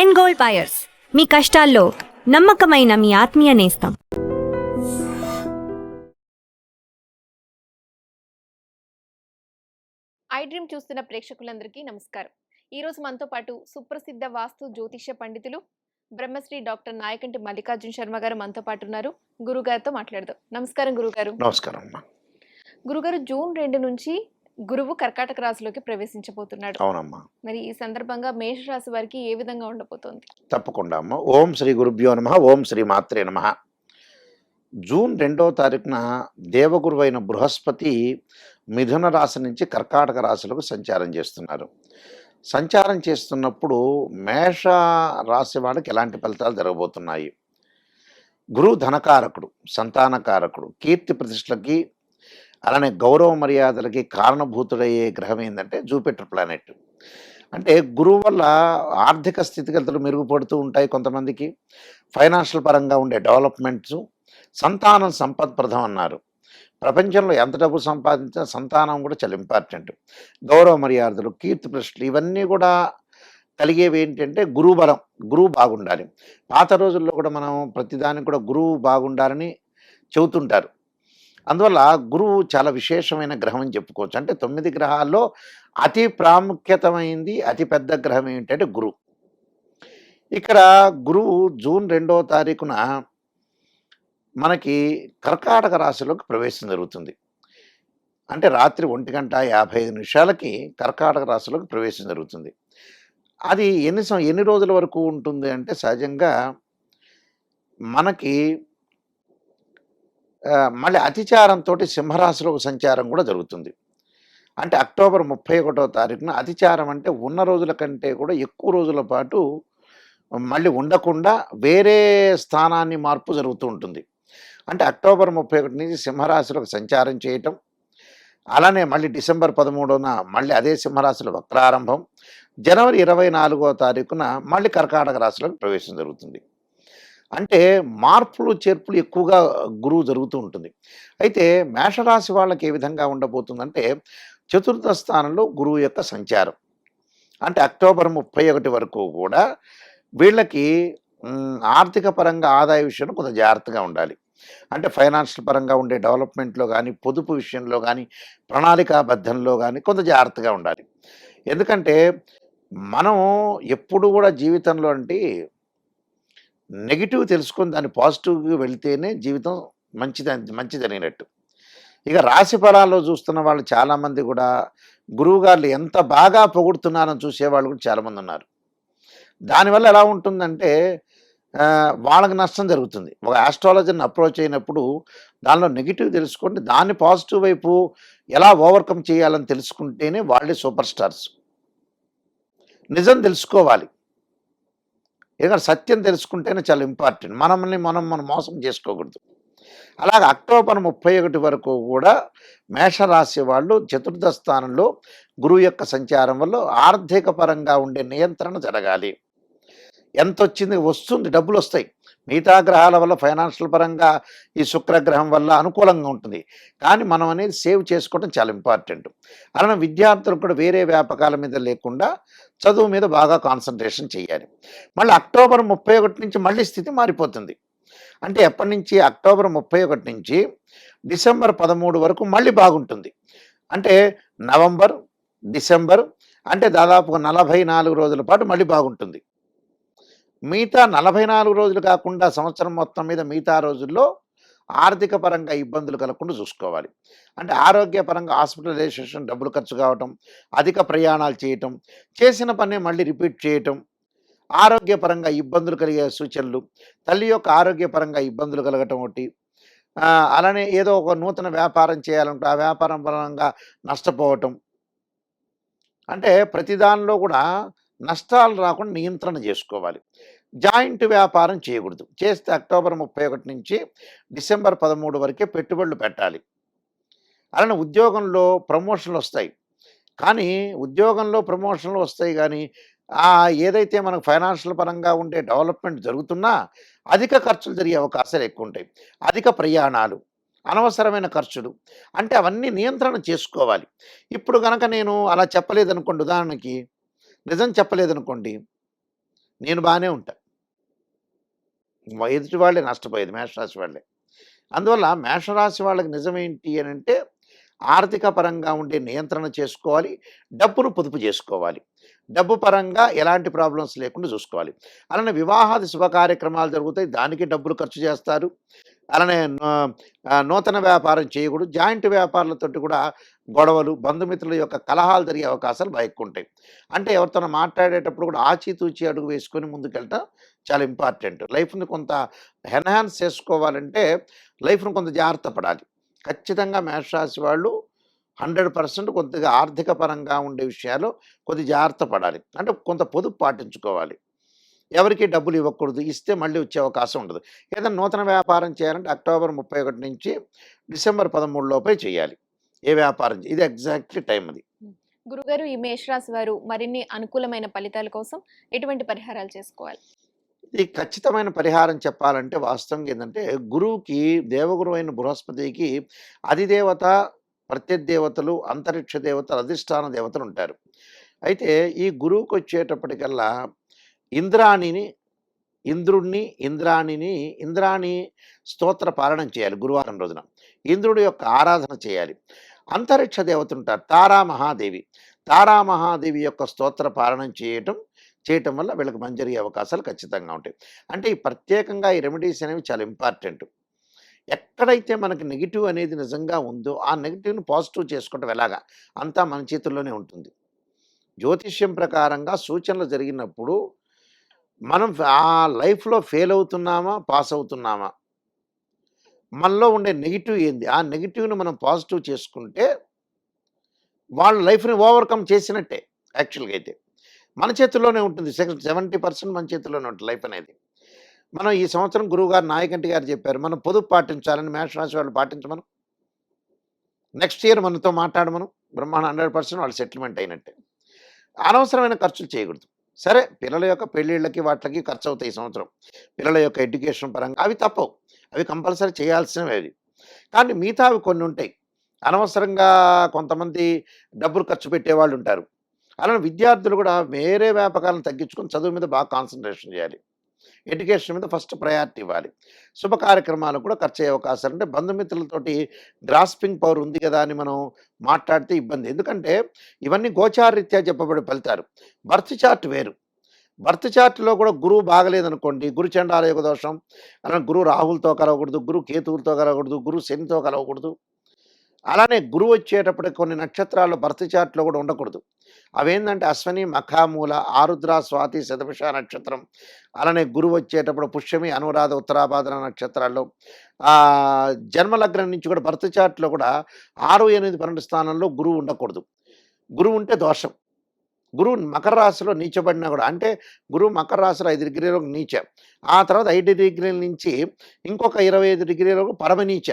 And gold buyers, మీ కష్టాల్లో నమ్మకమైన మీ ఆత్మీయ నేస్తం. ఐ డ్రీమ్ చూస్తున్న ప్రేక్షకులందరికీ నమస్కారం. ఈరోజు మనతో పాటు సుప్రసిద్ధ వాస్తు జ్యోతిష్య పండితులు బ్రహ్మశ్రీ డాక్టర్ నాయకంటి మల్లికార్జున శర్మ గారు మనతో పాటు ఉన్నారు. గురుగారితో మాట్లాడదాం. నమస్కారం గురుగారు. నమస్కారం అమ్మా. గురుగారు, జూన్ 2 నుంచి గురువు కర్కాటక రాశిలోకి ప్రవేశించబోతున్నాడు. అవునమ్మా. మరి ఈ సందర్భంగా మేషరాశి వారికి ఏ విధంగా ఉండబోతోంది? తప్పకుండా అమ్మ. ఓం శ్రీ గురుభ్యో నమః. ఓం శ్రీ మాత్రే నమః. జూన్ 2వ తారీఖున దేవగురువు అయిన బృహస్పతి మిథున రాశి నుంచి కర్కాటక రాశిలోకి సంచారం చేస్తున్నారు. సంచారం చేస్తున్నప్పుడు మేష రాశి వాళ్ళకి ఎలాంటి ఫలితాలు జరగబోతున్నాయి? గురువు ధనకారకుడు, సంతానకారకుడు, కీర్తి ప్రతిష్టలకి అలానే గౌరవ మర్యాదలకి కారణభూతుడయ్యే గ్రహం ఏంటంటే జూపిటర్ ప్లానెట్. అంటే గురువు వల్ల ఆర్థిక స్థితిగతులు మెరుగుపడుతూ ఉంటాయి కొంతమందికి, ఫైనాన్షియల్ పరంగా ఉండే డెవలప్మెంట్స్, సంతానం సంపత్ప్రదం అన్నారు. ప్రపంచంలో ఎంత డబ్బు సంపాదించినా సంతానం కూడా చాలా ఇంపార్టెంట్. గౌరవ మర్యాదలు, కీర్తి ప్రతిష్టలు ఇవన్నీ కూడా కలిగేవి ఏంటంటే గురువు బలం, గురువు బాగుండాలి. పాత రోజుల్లో కూడా మనం ప్రతిదానికి కూడా గురువు బాగుండాలని చెబుతుంటారు. అందువల్ల గురువు చాలా విశేషమైన గ్రహం అని చెప్పుకోవచ్చు. అంటే 9 గ్రహాల్లో అతి ప్రాముఖ్యతమైంది, అతి పెద్ద గ్రహం ఏంటంటే గురువు. ఇక్కడ గురువు జూన్ 2వ తారీఖున మనకి కర్కాటక రాశిలోకి ప్రవేశం జరుగుతుంది. అంటే రాత్రి 1:55 కర్కాటక రాశిలోకి ప్రవేశం జరుగుతుంది. అది ఎన్ని రోజుల వరకు ఉంటుంది అంటే సహజంగా మనకి మళ్ళీ అతిచారంతో సింహరాశిలో సంచారం కూడా జరుగుతుంది. అంటే అక్టోబర్ 31వ తారీఖున అతిచారం అంటే ఉన్న రోజుల కంటే కూడా ఎక్కువ రోజుల పాటు మళ్ళీ ఉండకుండా వేరే స్థానాన్ని మార్పు జరుగుతూ ఉంటుంది. అంటే అక్టోబర్ 31 నుంచి సింహరాశిలోకి సంచారం చేయటం, అలానే మళ్ళీ డిసెంబర్ 13న మళ్ళీ అదే సింహరాశిలో వక్రారంభం, జనవరి 24వ తారీఖున మళ్ళీ కర్కాటక రాశిలోకి ప్రవేశం జరుగుతుంది. అంటే మార్పులు చేర్పులు ఎక్కువగా గురువు జరుగుతూ ఉంటుంది. అయితే మేషరాశి వాళ్ళకి ఏ విధంగా ఉండబోతుందంటే చతుర్థ స్థానంలో గురువు యొక్క సంచారం. అంటే అక్టోబర్ 31 వరకు కూడా వీళ్ళకి ఆర్థిక పరంగా ఆదాయ విషయంలో కొంత జాగ్రత్తగా ఉండాలి. అంటే ఫైనాన్షియల్ పరంగా ఉండే డెవలప్మెంట్లో కానీ, పొదుపు విషయంలో కానీ, ప్రణాళికాబద్ధంలో కానీ కొంత జాగ్రత్తగా ఉండాలి. ఎందుకంటే మనం ఎప్పుడు కూడా జీవితంలో అంటే నెగిటివ్ తెలుసుకొని దాన్ని పాజిటివ్గా వెళితేనే జీవితం మంచిదనేటట్టు. ఇక రాశి ఫలాల్లో చూస్తున్న వాళ్ళు చాలామంది కూడా గురువుగారు ఎంత బాగా పొగుడుతున్నారని చూసేవాళ్ళు కూడా చాలామంది ఉన్నారు. దానివల్ల ఎలా ఉంటుందంటే వాళ్ళకి నష్టం జరుగుతుంది. ఒక ఆస్ట్రాలజర్ని అప్రోచ్ అయినప్పుడు దానిలో నెగిటివ్ తెలుసుకుంటే దాన్ని పాజిటివ్ వైపు ఎలా ఓవర్కమ్ చేయాలని తెలుసుకుంటేనే వాళ్ళే సూపర్ స్టార్స్. నిజం తెలుసుకోవాలి. ఎందుకంటే సత్యం తెలుసుకుంటేనే చాలా ఇంపార్టెంట్. మనం మోసం చేసుకోకూడదు. అలాగే అక్టోబర్ 31 వరకు కూడా మేషరాశి వాళ్ళు చతుర్థ స్థానంలో గురువు యొక్క సంచారం వల్ల ఆర్థిక పరంగా ఉండే నియంత్రణ జరగాలి. ఎంత వచ్చింది వస్తుంది, డబ్బులు వస్తాయి. మిగతా గ్రహాల వల్ల ఫైనాన్షియల్ పరంగా ఈ శుక్రగ్రహం వల్ల అనుకూలంగా ఉంటుంది. కానీ మనం అనేది సేవ్ చేసుకోవడం చాలా ఇంపార్టెంట్. అలానే విద్యార్థులు కూడా వేరే వ్యాపకాల మీద లేకుండా చదువు మీద బాగా కాన్సన్ట్రేషన్ చేయాలి. మళ్ళీ అక్టోబర్ 31 నుంచి మళ్ళీ స్థితి మారిపోతుంది. అంటే ఎప్పటి నుంచి? అక్టోబర్ 31 నుంచి డిసెంబర్ 13 వరకు మళ్ళీ బాగుంటుంది. అంటే నవంబర్, డిసెంబర్ అంటే దాదాపుగా 44 రోజుల పాటు మళ్ళీ బాగుంటుంది. మిగతా 44 రోజులు కాకుండా సంవత్సరం మొత్తం మీద మిగతా రోజుల్లో ఆర్థిక పరంగా ఇబ్బందులు కలగకుండా చూసుకోవాలి. అంటే ఆరోగ్యపరంగా హాస్పిటలైజేషన్ డబ్బులు ఖర్చు కావటం, అధిక ప్రయాణాలు చేయటం, చేసిన పని మళ్ళీ రిపీట్ చేయటం, ఆరోగ్యపరంగా ఇబ్బందులు కలిగే సూచనలు, తల్లి యొక్క ఆరోగ్యపరంగా ఇబ్బందులు కలగటం ఒకటి, అలానే ఏదో ఒక నూతన వ్యాపారం చేయాలంటే ఆ వ్యాపారం పరంగా నష్టపోవటం. అంటే ప్రతి దానిలో కూడా నష్టాలు రాకుండా నియంత్రణ చేసుకోవాలి. జాయింట్ వ్యాపారం చేయకూడదు. చేస్తే అక్టోబర్ 31 నుంచి డిసెంబర్ 13 వరకే పెట్టుబడులు పెట్టాలి. అలానే ఉద్యోగంలో ప్రమోషన్లు వస్తాయి. కానీ ఉద్యోగంలో ప్రమోషన్లు వస్తాయి కానీ ఏదైతే మనకు ఫైనాన్షియల్ పరంగా ఉండే డెవలప్మెంట్ జరుగుతున్నా అధిక ఖర్చులు జరిగే అవకాశాలు ఎక్కువ ఉంటాయి. అధిక ప్రయాణాలు, అనవసరమైన ఖర్చులు, అంటే అవన్నీ నియంత్రణ చేసుకోవాలి. ఇప్పుడు కనుక నేను అలా చెప్పలేదనుకోండి, ఉదాహరణకి నిజం చెప్పలేదనుకోండి, నేను బాగానే ఉంటా. ఎదుటి వాళ్ళే నష్టపోయేది మేషరాశి వాళ్ళే. అందువల్ల మేషరాశి వాళ్ళకి నిజమేంటి అని అంటే ఆర్థిక పరంగా ఉండే నియంత్రణ చేసుకోవాలి, డబ్బును పొదుపు చేసుకోవాలి, డబ్బు పరంగా ఎలాంటి ప్రాబ్లమ్స్ లేకుండా చూసుకోవాలి. అలానే వివాహాది శుభ కార్యక్రమాలు జరుగుతాయి, దానికి డబ్బులు ఖర్చు చేస్తారు. అలానే నూతన వ్యాపారం చేయకూడదు. జాయింట్ వ్యాపారాలతోటి కూడా గొడవలు, బంధుమిత్రుల యొక్క కలహాలు జరిగే అవకాశాలు బాగా ఎక్కువ ఉంటాయి. అంటే ఎవరితోనో మాట్లాడేటప్పుడు కూడా ఆచితూచి అడుగు వేసుకొని ముందుకెళ్ళటం చాలా ఇంపార్టెంట్. లైఫ్ని కొంత ఎన్హాన్స్ చేసుకోవాలంటే లైఫ్ను కొంత జాగ్రత్త పడాలి. ఖచ్చితంగా మేషరాశి వాళ్ళు 100% కొద్దిగా ఆర్థిక పరంగా ఉండే విషయాలు కొద్ది జాగ్రత్త పడాలి. అంటే కొంత పొదుపు పాటించుకోవాలి. ఎవరికి డబ్బులు ఇవ్వకూడదు, ఇస్తే మళ్ళీ వచ్చే అవకాశం ఉండదు. ఏదైనా నూతన వ్యాపారం చేయాలంటే అక్టోబర్ 31 నుంచి డిసెంబర్ 13 లోపే చేయాలి. ఏ వ్యాపారం ఇది ఎగ్జాక్ట్లీ టైం అది. గురుగారు, ఈ మేషరాశి వారు మరిన్ని అనుకూలమైన ఫలితాల కోసం ఎటువంటి పరిహారాలు చేసుకోవాలి? ఇది ఖచ్చితమైన పరిహారం చెప్పాలంటే వాస్తవంగా ఏంటంటే గురువుకి, దేవగురు అయిన బృహస్పతికి అధిదేవత, ప్రత్యదేవతలు, అంతరిక్ష దేవతలు, అధిష్టాన దేవతలు ఉంటారు. అయితే ఈ గురువుకి వచ్చేటప్పటికల్లా ఇంద్రాణి స్తోత్ర పాలనం చేయాలి గురువారం రోజున. ఇంద్రుడి యొక్క ఆరాధన చేయాలి. అంతరిక్ష దేవత ఉంటారు తారామహాదేవి యొక్క స్తోత్ర పాలనం చేయటం వల్ల వీళ్ళకి మంచి జరిగే అవకాశాలు ఖచ్చితంగా ఉంటాయి. అంటే ఈ ప్రత్యేకంగా ఈ రెమెడీస్ అనేవి చాలా ఇంపార్టెంట్. ఎక్కడైతే మనకి నెగిటివ్ అనేది నిజంగా ఉందో ఆ నెగిటివ్ని పాజిటివ్ చేసుకోవటం ఎలాగా అంతా మన చేతుల్లోనే ఉంటుంది. జ్యోతిష్యం ప్రకారంగా సూచనలు జరిగినప్పుడు మనం ఆ లైఫ్లో ఫెయిల్ అవుతున్నామా, పాస్ అవుతున్నామా, మనలో ఉండే నెగిటివ్ ఏంది, ఆ నెగిటివ్ని మనం పాజిటివ్ చేసుకుంటే వాళ్ళ లైఫ్ని ఓవర్కమ్ చేసినట్టే. యాక్చువల్గా అయితే మన చేతుల్లోనే ఉంటుంది. 70% మన చేతుల్లోనే ఉంటుంది లైఫ్ అనేది. మనం ఈ సంవత్సరం గురువుగారు నాయకంటి గారు చెప్పారు, మనం పొదుపు పాటించాలని. మేషరాశి వాళ్ళు పాటించమను. నెక్స్ట్ ఇయర్ మనతో మాట్లాడమను. బ్రహ్మాండ 100% వాళ్ళు సెటిల్మెంట్ అయినట్టే. అనవసరమైన ఖర్చులు చేయకూడదు. సరే, పిల్లల యొక్క పెళ్ళిళ్ళకి వాటికి ఖర్చు అవుతాయి ఈ సంవత్సరం. పిల్లల యొక్క ఎడ్యుకేషన్ పరంగా అవి తప్పవు, అవి కంపల్సరీ చేయాల్సినవి అవి. కానీ మిగతా అవి కొన్ని ఉంటాయి. అనవసరంగా కొంతమంది డబ్బులు ఖర్చు పెట్టేవాళ్ళు ఉంటారు. అలానే విద్యార్థులు కూడా వేరే వ్యాపకాలను తగ్గించుకొని చదువు మీద బాగా కాన్సన్ట్రేషన్ చేయాలి. ఎడ్యుకేషన్ మీద ఫస్ట్ ప్రయారిటీ ఇవ్వాలి. శుభ కార్యక్రమాలు కూడా ఖర్చు అయ్యే అవకాశాలు అంటే బంధుమిత్రులతోటి గ్రాస్పింగ్ పవర్ ఉంది కదా అని మనం మాట్లాడితే ఇబ్బంది. ఎందుకంటే ఇవన్నీ గోచారరీత్యా చెప్పబడే ఫలితాలు. బర్త్ చార్ట్ వేరు. బర్త్ చార్ట్లో కూడా గురువు బాగలేదనుకోండి, గురు చండాల యోగ దోషం, అలానే గురువు రాహులతో కలవకూడదు, గురువు కేతువులతో కలవకూడదు, గురువు శనితో కలవకూడదు. అలానే గురువు వచ్చేటప్పటికి కొన్ని నక్షత్రాలు బర్త్ చార్ట్లో కూడా ఉండకూడదు. అవేంటంటే అశ్వని, మఖ, మూల, ఆరుద్ర, స్వాతి, శతభిష నక్షత్రం. అలానే గురువు వచ్చేటప్పుడు పుష్యమి, అనురాధ, ఉత్తరాభాద్ర నక్షత్రాల్లో జన్మలగ్నం నుంచి కూడా బర్త్ చార్ట్లో కూడా 6, 8, 12 స్థానంలో గురువు ఉండకూడదు. గురువు ఉంటే దోషం. గురువు మకర రాశిలో నీచబడినా కూడా, అంటే గురువు మకర రాశిలో 5 డిగ్రీలకు నీచ, ఆ తర్వాత 5 డిగ్రీల నుంచి ఇంకొక 25 డిగ్రీలకు పరమనీచ.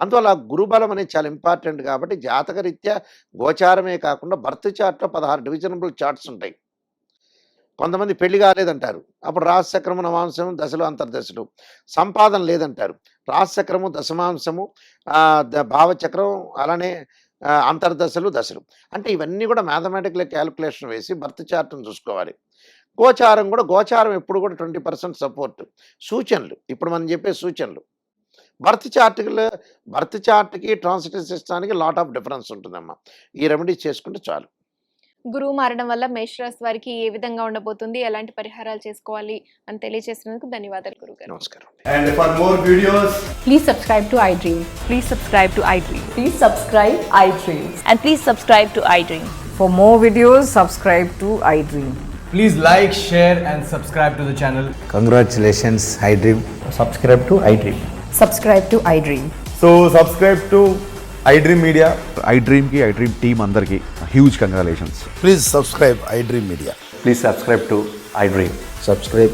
అందువల్ల గురుబలం అనేది చాలా ఇంపార్టెంట్. కాబట్టి జాతకరీత్యా గోచారమే కాకుండా బర్త్ చార్ట్లో 16 డివిజనబుల్ చార్ట్స్ ఉంటాయి. కొంతమంది పెళ్లి కాలేదంటారు, అప్పుడు రాశిచక్రము, నవాంశము, దశలు, అంతర్దశలు. సంపాదన లేదంటారు, రాశిచక్రము, దశమాంశము, భావచక్రం, అలానే అంతర్దశలు, దశలు. అంటే ఇవన్నీ కూడా మ్యాథమెటికల్ క్యాలిక్యులేషన్ వేసి బర్త్ చార్ట్ను చూసుకోవాలి. గోచారం ఎప్పుడు కూడా 20% సపోర్ట్. సూచనలు, ఇప్పుడు మనం చెప్పే సూచనలు. బర్త్ చార్ట్కి ట్రాన్సిటివ్ సిస్టానికి లాట్ ఆఫ్ డిఫరెన్స్ ఉంటుందమ్మా. ఈ రెమెడీ చేసుకుంటే చాలు. గురువు మారడం వల్ల మేషరాశి వారికి ఏ విధంగా ఉండబోతుంది, ఎలాంటి పరిహారాలు చేసుకోవాలి అని తెలియజేసినందుకు ధన్యవాదాలు గురుగారు. నమస్కారం. And for more videos, Please subscribe to iDream. Please subscribe to iDream. Please subscribe iDream. And please subscribe to iDream. For more videos, subscribe to iDream. please like, share and subscribe to the channel. Congratulations, iDream. Subscribe to iDream. Subscribe to iDream. So subscribe to iDream Media. iDream team అందరికి huge congratulations. Please subscribe iDream Media. Please subscribe to iDream. Subscribe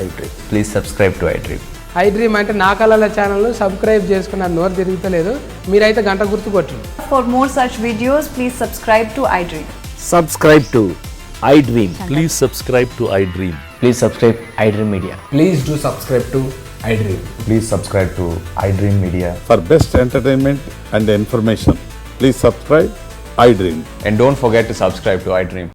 iDream. Please subscribe to iDream. iDream అంటే నా కళల channel subscribe చేసుకున్న నోరు తిరుగుతలేదు, మీరైతే గంట గుర్తు కొట్టండి. For more such videos, please subscribe to iDream. Subscribe to iDream. Please subscribe to iDream. Please subscribe iDream Media. Please do subscribe to iDream. Please subscribe to iDream Media. For best entertainment and information, please subscribe iDream. And don't forget to subscribe to iDream.